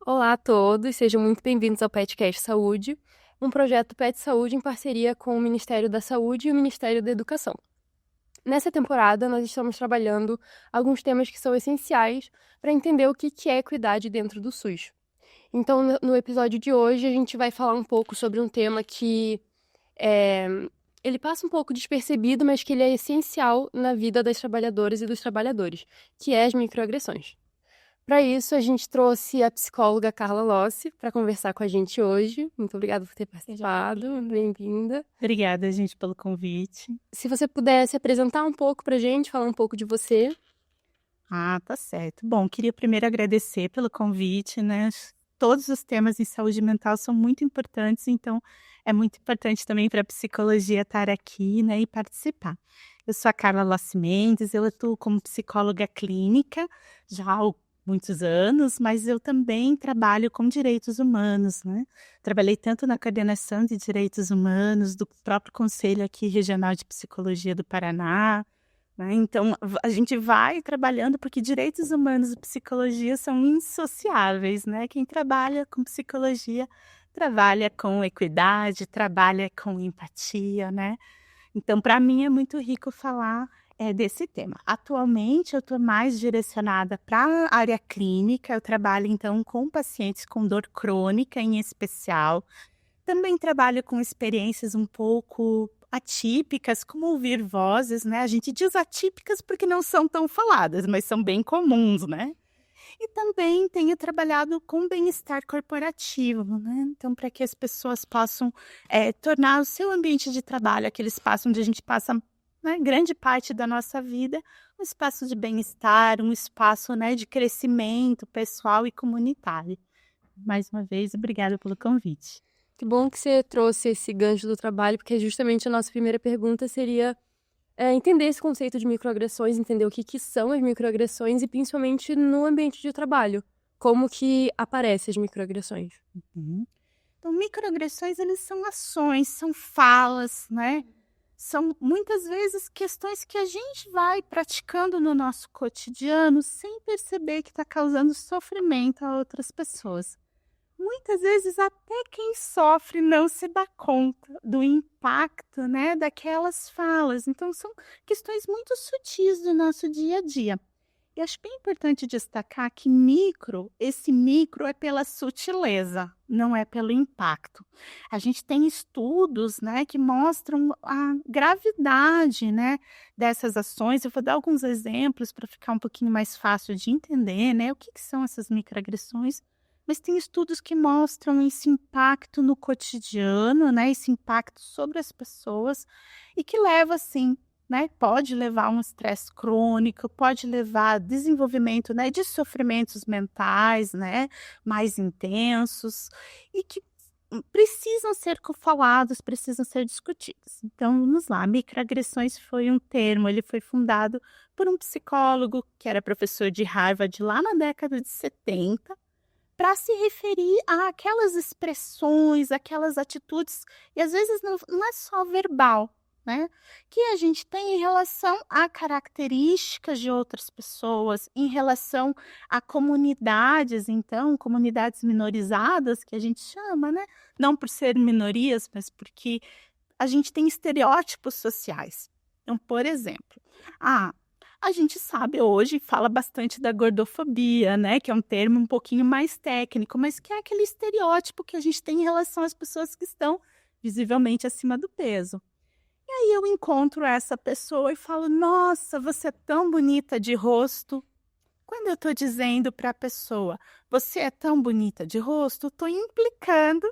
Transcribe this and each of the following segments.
Olá a todos, sejam muito bem-vindos ao PetCast Saúde, um projeto Pet Saúde em parceria com o Ministério da Saúde e o Ministério da Educação. Nessa temporada, nós estamos trabalhando alguns temas que são essenciais para entender o que é equidade dentro do SUS. Então, no episódio de hoje, a gente vai falar um pouco sobre um tema que ele passa um pouco despercebido, mas que ele é essencial na vida das trabalhadoras e dos trabalhadores, que é as microagressões. Para isso, a gente trouxe a psicóloga Carla Lossi para conversar com a gente hoje. Muito obrigada por ter participado, bem-vinda. Obrigada, gente, pelo convite. Se você pudesse apresentar um pouco para a gente, falar um pouco de você. Tá certo. Bom, queria primeiro agradecer pelo convite, né? Todos os temas em saúde mental são muito importantes, então é muito importante também para a psicologia estar aqui, né, e participar. Eu sou a Carla Lossi Mendes, eu atuo como psicóloga clínica já há muitos anos, mas eu também trabalho com direitos humanos, né? Trabalhei tanto na coordenação de direitos humanos do próprio Conselho aqui Regional de Psicologia do Paraná, né, então a gente vai trabalhando, porque direitos humanos e psicologia são insociáveis, né, quem trabalha com psicologia, trabalha com equidade, trabalha com empatia, né. Então para mim é muito rico falar, desse tema. Atualmente eu estou mais direcionada para a área clínica, eu trabalho então com pacientes com dor crônica em especial, também trabalho com experiências um pouco atípicas, como ouvir vozes, né, a gente diz atípicas porque não são tão faladas, mas são bem comuns, né. E também tenho trabalhado com bem-estar corporativo, né, então para que as pessoas possam, tornar o seu ambiente de trabalho, aquele espaço onde a gente passa, né, grande parte da nossa vida, um espaço de bem-estar, um espaço, né, de crescimento pessoal e comunitário. Mais uma vez, obrigada pelo convite. Que bom que você trouxe esse gancho do trabalho, porque justamente a nossa primeira pergunta seria entender esse conceito de microagressões, entender o que são as microagressões e principalmente no ambiente de trabalho. Como que aparecem as microagressões? Uhum. Então, microagressões, eles são ações, são falas, né? São muitas vezes questões que a gente vai praticando no nosso cotidiano sem perceber que está causando sofrimento a outras pessoas. Muitas vezes até quem sofre não se dá conta do impacto, né, daquelas falas. Então, são questões muito sutis do nosso dia a dia. E acho bem importante destacar que esse micro é pela sutileza, não é pelo impacto. A gente tem estudos, né, que mostram a gravidade, né, dessas ações. Eu vou dar alguns exemplos para ficar um pouquinho mais fácil de entender, né, o que são essas microagressões. Mas tem estudos que mostram esse impacto no cotidiano, né, esse impacto sobre as pessoas e que leva, sim, né, pode levar a um estresse crônico, pode levar a desenvolvimento, né, de sofrimentos mentais, né, mais intensos e que precisam ser falados, precisam ser discutidos. Então, vamos lá, microagressões foi um termo, ele foi fundado por um psicólogo que era professor de Harvard lá na década de 70, para se referir àquelas expressões, aquelas atitudes, e às vezes não é só verbal, né, que a gente tem em relação a características de outras pessoas, em relação a comunidades, então, comunidades minorizadas que a gente chama, né, não por ser minorias, mas porque a gente tem estereótipos sociais. Então, por exemplo, ah, a gente sabe hoje, fala bastante da gordofobia, né, que é um termo um pouquinho mais técnico, mas que é aquele estereótipo que a gente tem em relação às pessoas que estão visivelmente acima do peso. E aí eu encontro essa pessoa e falo: "Nossa, você é tão bonita de rosto". Quando eu estou dizendo para a pessoa: "Você é tão bonita de rosto", estou implicando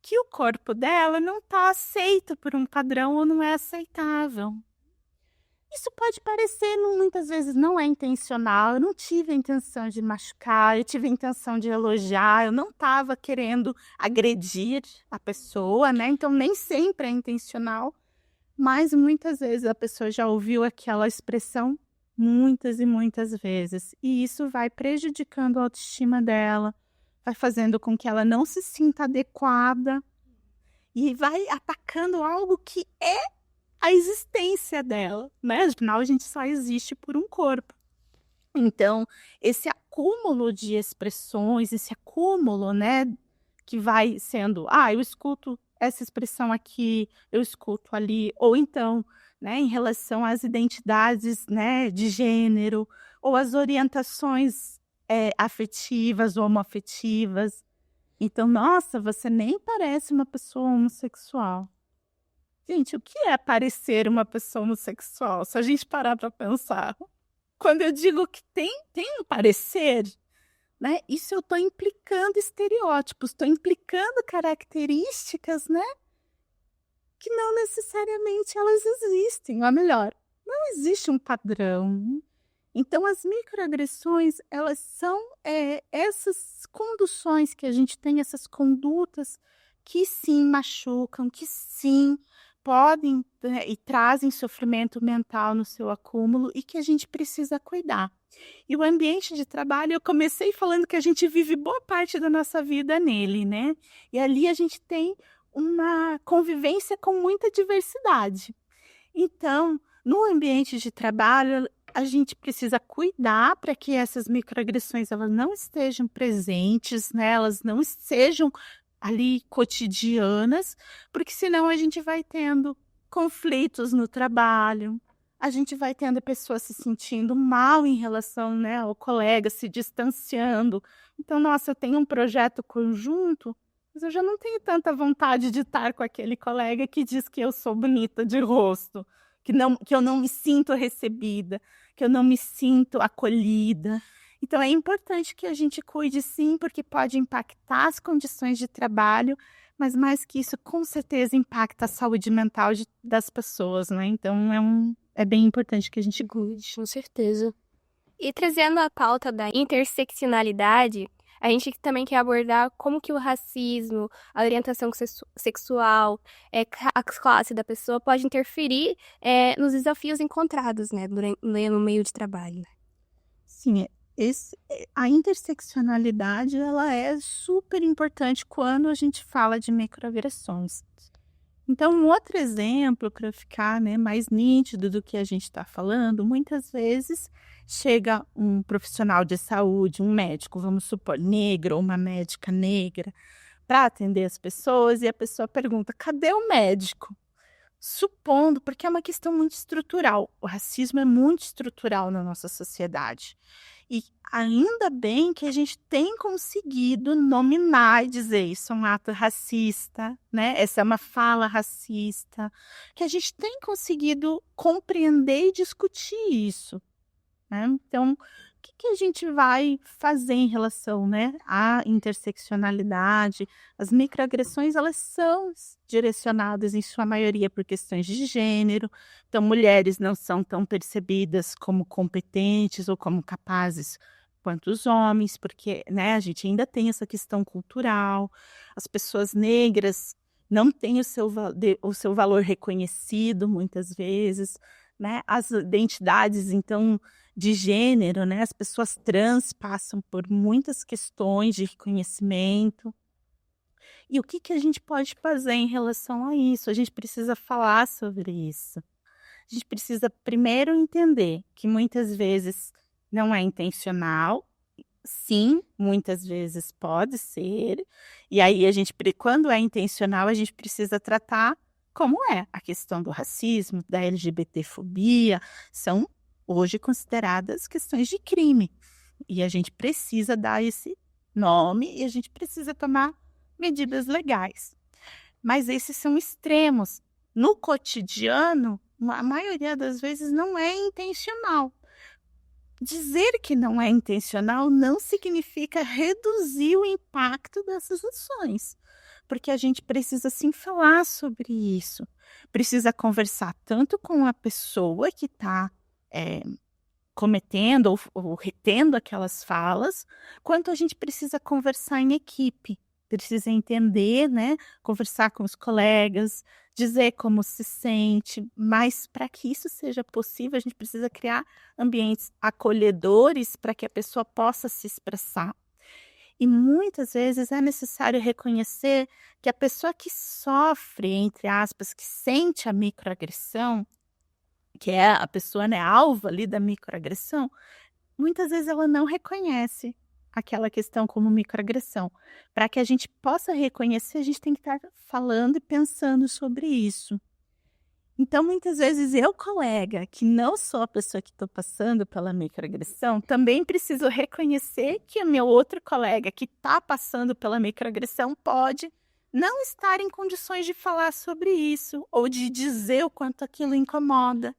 que o corpo dela não está aceito por um padrão ou não é aceitável. Isso pode parecer, muitas vezes não é intencional, eu não tive a intenção de machucar, eu tive a intenção de elogiar, eu não estava querendo agredir a pessoa, né, então nem sempre é intencional, mas muitas vezes a pessoa já ouviu aquela expressão muitas e muitas vezes, e isso vai prejudicando a autoestima dela, vai fazendo com que ela não se sinta adequada e vai atacando algo que é a existência dela, né, afinal a gente só existe por um corpo. Então, esse acúmulo de expressões, esse acúmulo, né, que vai sendo, eu escuto essa expressão aqui, eu escuto ali, ou então, né, em relação às identidades, né, de gênero, ou as orientações afetivas ou homoafetivas. Então, nossa, você nem parece uma pessoa homossexual. Gente, o que é parecer uma pessoa homossexual? Se a gente parar para pensar. Quando eu digo que tem um parecer, né, isso eu estou implicando estereótipos, estou implicando características, né, que não necessariamente elas existem. Ou melhor, não existe um padrão. Então, as microagressões, elas são essas conduções que a gente tem, essas condutas que sim machucam, que sim podem, né, e trazem sofrimento mental no seu acúmulo e que a gente precisa cuidar. E o ambiente de trabalho, eu comecei falando que a gente vive boa parte da nossa vida nele, né? E ali a gente tem uma convivência com muita diversidade. Então, no ambiente de trabalho, a gente precisa cuidar para que essas microagressões elas não estejam presentes, né? Elas não sejam ali cotidianas, porque senão a gente vai tendo conflitos no trabalho, a gente vai tendo a pessoa se sentindo mal em relação, né, ao colega, se distanciando. Então, nossa, eu tenho um projeto conjunto, mas eu já não tenho tanta vontade de estar com aquele colega que diz que eu sou bonita de rosto, que eu não me sinto recebida, que eu não me sinto acolhida. Então, é importante que a gente cuide sim, porque pode impactar as condições de trabalho, mas mais que isso, com certeza impacta a saúde mental das pessoas, né? Então, é bem importante que a gente cuide. Com certeza. E trazendo a pauta da interseccionalidade, a gente também quer abordar como que o racismo, a orientação sexual, a classe da pessoa pode interferir nos desafios encontrados, né, no meio de trabalho. Sim, a interseccionalidade ela é super importante quando a gente fala de microagressões. Então, um outro exemplo para ficar, né, mais nítido do que a gente está falando, muitas vezes chega um profissional de saúde, um médico, vamos supor, negro ou uma médica negra, para atender as pessoas e a pessoa pergunta: cadê o médico? Supondo, porque é uma questão muito estrutural, o racismo é muito estrutural na nossa sociedade. E ainda bem que a gente tem conseguido nominar e dizer isso é um ato racista, né? Essa é uma fala racista, que a gente tem conseguido compreender e discutir isso, né? Então, o que a gente vai fazer em relação, né, à interseccionalidade? As microagressões, elas são direcionadas, em sua maioria, por questões de gênero. Então, mulheres não são tão percebidas como competentes ou como capazes quanto os homens, porque, né, a gente ainda tem essa questão cultural. As pessoas negras não têm o seu valor reconhecido, muitas vezes, né? As identidades, então, de gênero, né? As pessoas trans passam por muitas questões de reconhecimento. E o que a gente pode fazer em relação a isso? A gente precisa falar sobre isso. A gente precisa primeiro entender que muitas vezes não é intencional. Sim, muitas vezes pode ser. E aí quando é intencional, a gente precisa tratar como é a questão do racismo, da LGBTfobia, são hoje consideradas questões de crime. E a gente precisa dar esse nome e a gente precisa tomar medidas legais. Mas esses são extremos. No cotidiano, a maioria das vezes não é intencional. Dizer que não é intencional não significa reduzir o impacto dessas ações, porque a gente precisa sim falar sobre isso. Precisa conversar tanto com a pessoa que está cometendo ou retendo aquelas falas, quanto a gente precisa conversar em equipe. Precisa entender, né? Conversar com os colegas, dizer como se sente, mas para que isso seja possível, a gente precisa criar ambientes acolhedores para que a pessoa possa se expressar. E muitas vezes é necessário reconhecer que a pessoa que sofre, entre aspas, que sente a microagressão, que é a pessoa, né, alvo ali da microagressão, muitas vezes ela não reconhece aquela questão como microagressão. Para que a gente possa reconhecer, a gente tem que estar falando e pensando sobre isso. Então, muitas vezes eu, colega, que não sou a pessoa que estou passando pela microagressão, também preciso reconhecer que o meu outro colega que está passando pela microagressão pode não estar em condições de falar sobre isso ou de dizer o quanto aquilo incomoda.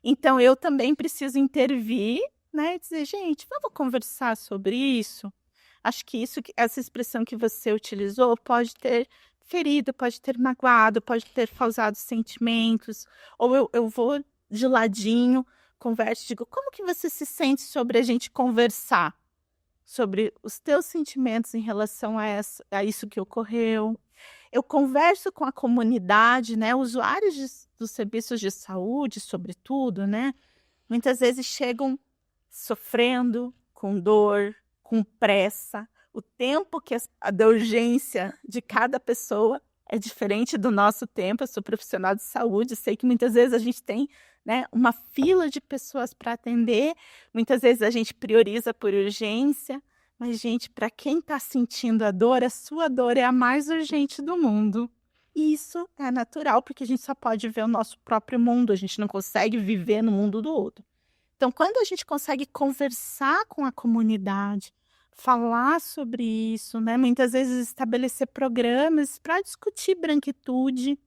Então, eu também preciso intervir, né, e dizer, gente, vamos conversar sobre isso? Acho que essa expressão que você utilizou pode ter ferido, pode ter magoado, pode ter causado sentimentos, ou eu vou de ladinho, converso e digo, como que você se sente sobre a gente conversar? Sobre os teus sentimentos em relação a isso que ocorreu. Eu converso com a comunidade, né, usuários dos serviços de saúde, sobretudo, né, muitas vezes chegam sofrendo, com dor, com pressa. O tempo da urgência de cada pessoa é diferente do nosso tempo. Eu sou profissional de saúde, sei que muitas vezes a gente tem, né, uma fila de pessoas para atender, muitas vezes a gente prioriza por urgência, mas, gente, para quem está sentindo a sua dor é a mais urgente do mundo. E isso é natural, porque a gente só pode ver o nosso próprio mundo, a gente não consegue viver no mundo do outro. Então, quando a gente consegue conversar com a comunidade, falar sobre isso, né? Muitas vezes estabelecer programas para discutir branquitude.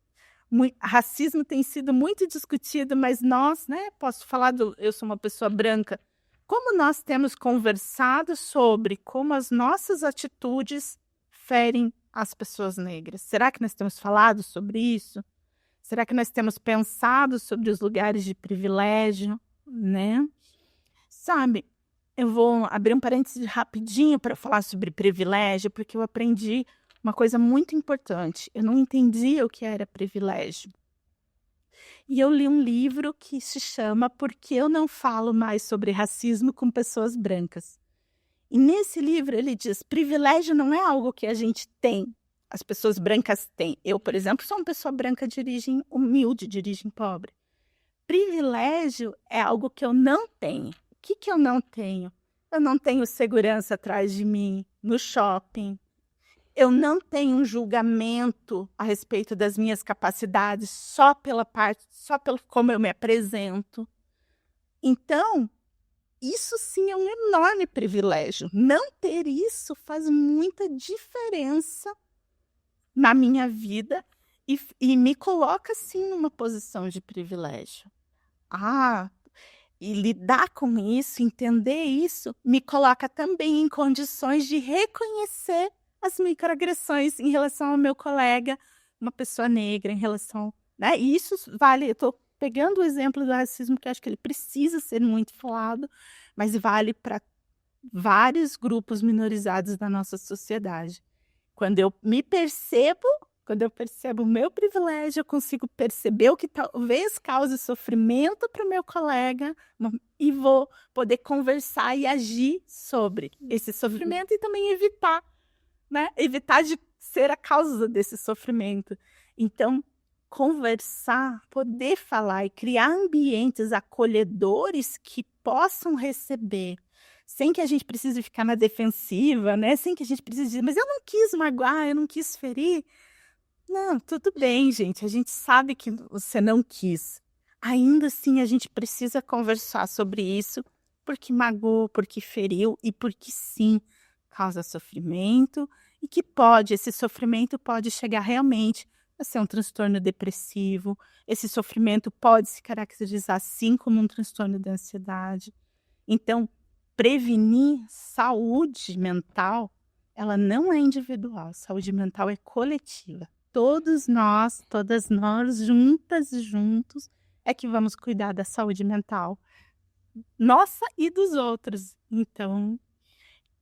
Racismo tem sido muito discutido, mas nós, né? Posso falar eu sou uma pessoa branca. Como nós temos conversado sobre como as nossas atitudes ferem as pessoas negras? Será que nós temos falado sobre isso? Será que nós temos pensado sobre os lugares de privilégio, né? Sabe, eu vou abrir um parênteses rapidinho para falar sobre privilégio, porque eu aprendi uma coisa muito importante. Eu não entendia o que era privilégio. E eu li um livro que se chama Por que eu não falo mais sobre racismo com pessoas brancas? E nesse livro ele diz, privilégio não é algo que a gente tem, as pessoas brancas têm. Eu, por exemplo, sou uma pessoa branca de origem humilde, de origem pobre. Privilégio é algo que eu não tenho. O que eu não tenho? Eu não tenho segurança atrás de mim no shopping. Eu não tenho um julgamento a respeito das minhas capacidades só pelo como eu me apresento. Então, isso sim é um enorme privilégio. Não ter isso faz muita diferença na minha vida e me coloca sim numa posição de privilégio. E lidar com isso, entender isso, me coloca também em condições de reconhecer as microagressões em relação ao meu colega, uma pessoa negra, em relação, né? E isso vale, eu estou pegando o exemplo do racismo, que acho que ele precisa ser muito falado, mas vale para vários grupos minorizados da nossa sociedade. Quando eu percebo o meu privilégio, eu consigo perceber o que talvez cause sofrimento para o meu colega e vou poder conversar e agir sobre esse sofrimento e também evitar, né? Evitar de ser a causa desse sofrimento. Então, conversar, poder falar e criar ambientes acolhedores que possam receber, sem que a gente precise ficar na defensiva, né? Sem que a gente precise dizer, mas eu não quis magoar, eu não quis ferir. Não, tudo bem, gente. A gente sabe que você não quis. Ainda assim, a gente precisa conversar sobre isso, porque magoou, porque feriu e porque sim, causa sofrimento e que esse sofrimento pode chegar realmente a ser um transtorno depressivo. Esse sofrimento pode se caracterizar sim como um transtorno da ansiedade. Então, prevenir saúde mental, ela não é individual, saúde mental é coletiva. Todas nós, juntas e juntos, é que vamos cuidar da saúde mental nossa e dos outros. Então,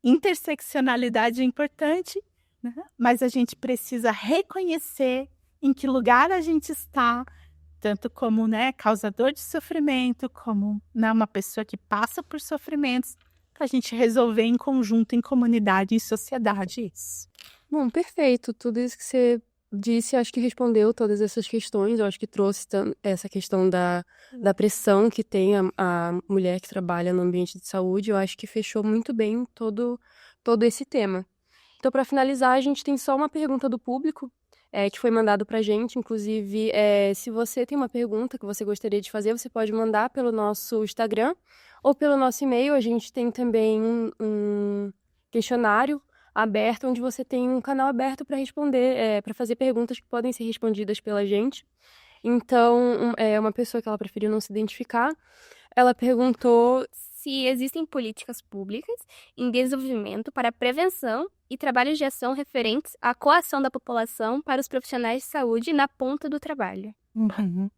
interseccionalidade é importante, né? Mas a gente precisa reconhecer em que lugar a gente está, tanto como, né, causador de sofrimento, como, né, uma pessoa que passa por sofrimentos, para a gente resolver em conjunto, em comunidade, em sociedade isso. Bom, perfeito. Tudo isso que você disse, acho que respondeu todas essas questões. Eu acho que trouxe essa questão da pressão que tem a mulher que trabalha no ambiente de saúde. Eu acho que fechou muito bem todo esse tema. Então, para finalizar, a gente tem só uma pergunta do público, que foi mandado para a gente. Inclusive, se você tem uma pergunta que você gostaria de fazer, você pode mandar pelo nosso Instagram ou pelo nosso e-mail. A gente tem também um questionário aberto, onde você tem um canal aberto para responder, para fazer perguntas que podem ser respondidas pela gente. Então, uma pessoa que ela preferiu não se identificar, ela perguntou Se existem políticas públicas em desenvolvimento para prevenção e trabalhos de ação referentes à coação da população para os profissionais de saúde na ponta do trabalho. Uhum.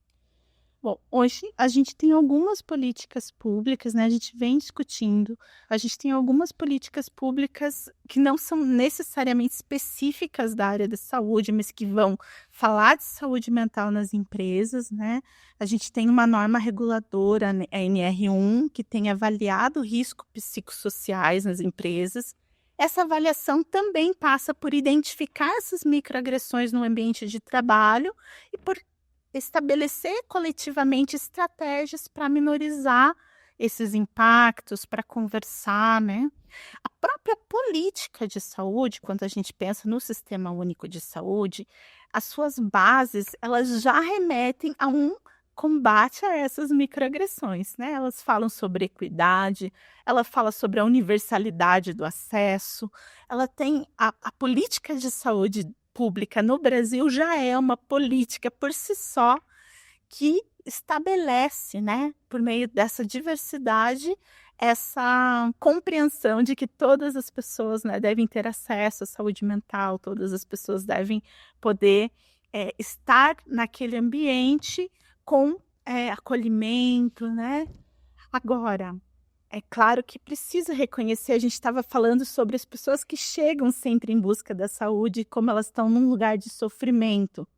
Bom, hoje a gente tem algumas políticas públicas, né? A gente vem discutindo. A gente tem algumas políticas públicas que não são necessariamente específicas da área da saúde, mas que vão falar de saúde mental nas empresas, né? A gente tem uma norma reguladora, a NR1, que tem avaliado riscos psicossociais nas empresas. Essa avaliação também passa por identificar essas microagressões no ambiente de trabalho e por estabelecer coletivamente estratégias para minorizar esses impactos, para conversar, né? A própria política de saúde, quando a gente pensa no Sistema Único de Saúde, as suas bases, elas já remetem a um combate a essas microagressões, né? Elas falam sobre equidade, ela fala sobre a universalidade do acesso, ela tem a política de saúde pública no Brasil já é uma política por si só que estabelece, né, por meio dessa diversidade, essa compreensão de que todas as pessoas, né, devem ter acesso à saúde mental, todas as pessoas devem poder estar naquele ambiente com acolhimento, né? Agora, é claro que precisa reconhecer, a gente estava falando sobre as pessoas que chegam sempre em busca da saúde, como elas estão num lugar de sofrimento.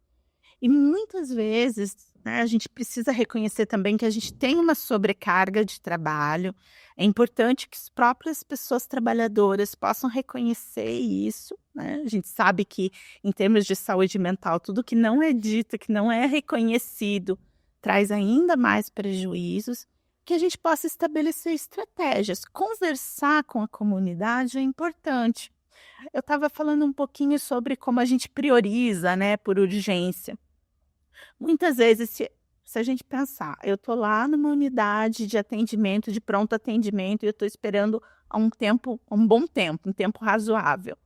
E muitas vezes, né, a gente precisa reconhecer também que a gente tem uma sobrecarga de trabalho. É importante que as próprias pessoas trabalhadoras possam reconhecer isso, né? A gente sabe que, em termos de saúde mental, tudo que não é dito, que não é reconhecido, traz ainda mais prejuízos. Que a gente possa estabelecer estratégias. Conversar com a comunidade é importante. Eu estava falando um pouquinho sobre como a gente prioriza, né, por urgência. Muitas vezes, se a gente pensar, eu estou lá numa unidade de atendimento, de pronto atendimento, e eu estou esperando um bom tempo, um tempo razoável.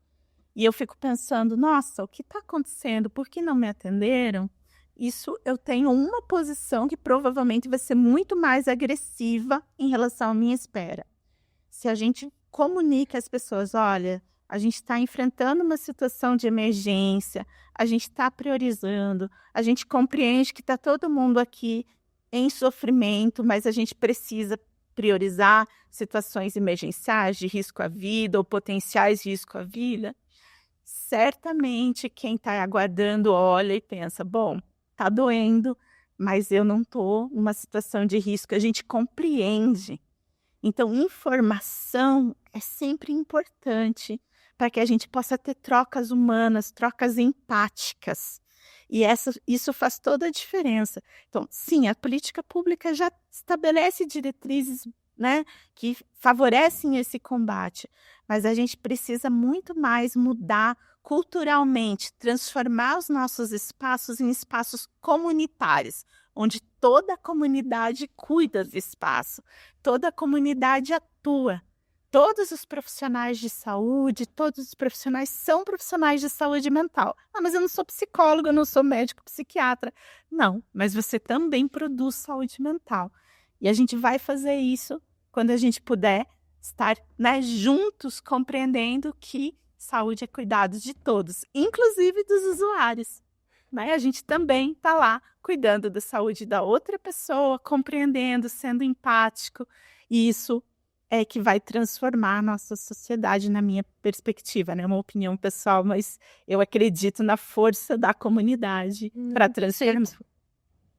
E eu fico pensando, nossa, o que está acontecendo? Por que não me atenderam? Isso eu tenho uma posição que provavelmente vai ser muito mais agressiva em relação à minha espera. Se a gente comunica às pessoas, olha, a gente está enfrentando uma situação de emergência, a gente está priorizando, a gente compreende que está todo mundo aqui em sofrimento, mas a gente precisa priorizar situações emergenciais de risco à vida ou potenciais risco à vida. Certamente quem está aguardando olha e pensa, bom, está doendo, mas eu não estou numa situação de risco. A gente compreende. Então, informação é sempre importante para que a gente possa ter trocas humanas, trocas empáticas. E isso faz toda a diferença. Então, sim, a política pública já estabelece diretrizes, né, que favorecem esse combate, mas a gente precisa muito mais mudar culturalmente, transformar os nossos espaços em espaços comunitários, onde toda a comunidade cuida do espaço, toda a comunidade atua. Todos os profissionais de saúde, todos os profissionais são profissionais de saúde mental. Ah, mas eu não sou psicóloga, eu não sou médico psiquiatra. Não, mas você também produz saúde mental. E a gente vai fazer isso quando a gente puder estar, né, juntos, compreendendo que saúde é cuidado de todos, inclusive dos usuários. Né? A gente também está lá cuidando da saúde da outra pessoa, compreendendo, sendo empático. E isso é que vai transformar a nossa sociedade, na minha perspectiva, né? Uma opinião pessoal, mas eu acredito na força da comunidade para transformar.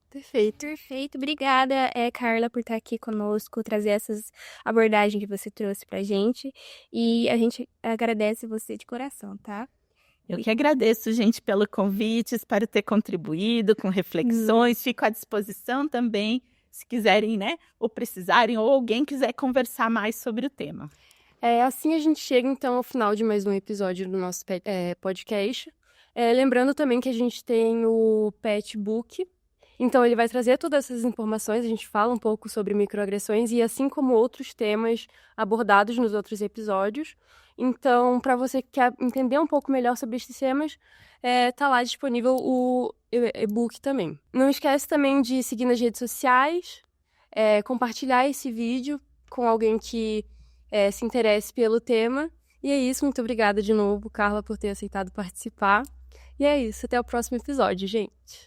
Perfeito. Perfeito. Obrigada, Carla, por estar aqui conosco, trazer essas abordagens que você trouxe pra gente. E a gente agradece você de coração, tá? Eu que agradeço, gente, pelo convite, espero ter contribuído com reflexões, fico à disposição também, se quiserem, né, ou precisarem, ou alguém quiser conversar mais sobre o tema. Assim a gente chega, então, ao final de mais um episódio do nosso podcast. Lembrando também que a gente tem o Pet Book, então ele vai trazer todas essas informações, a gente fala um pouco sobre microagressões e assim como outros temas abordados nos outros episódios. Então, para você que quer entender um pouco melhor sobre esses temas, tá lá disponível o e-book também. Não esquece também de seguir nas redes sociais, compartilhar esse vídeo com alguém que se interesse pelo tema. E é isso, muito obrigada de novo, Carla, por ter aceitado participar. E é isso, até o próximo episódio, gente.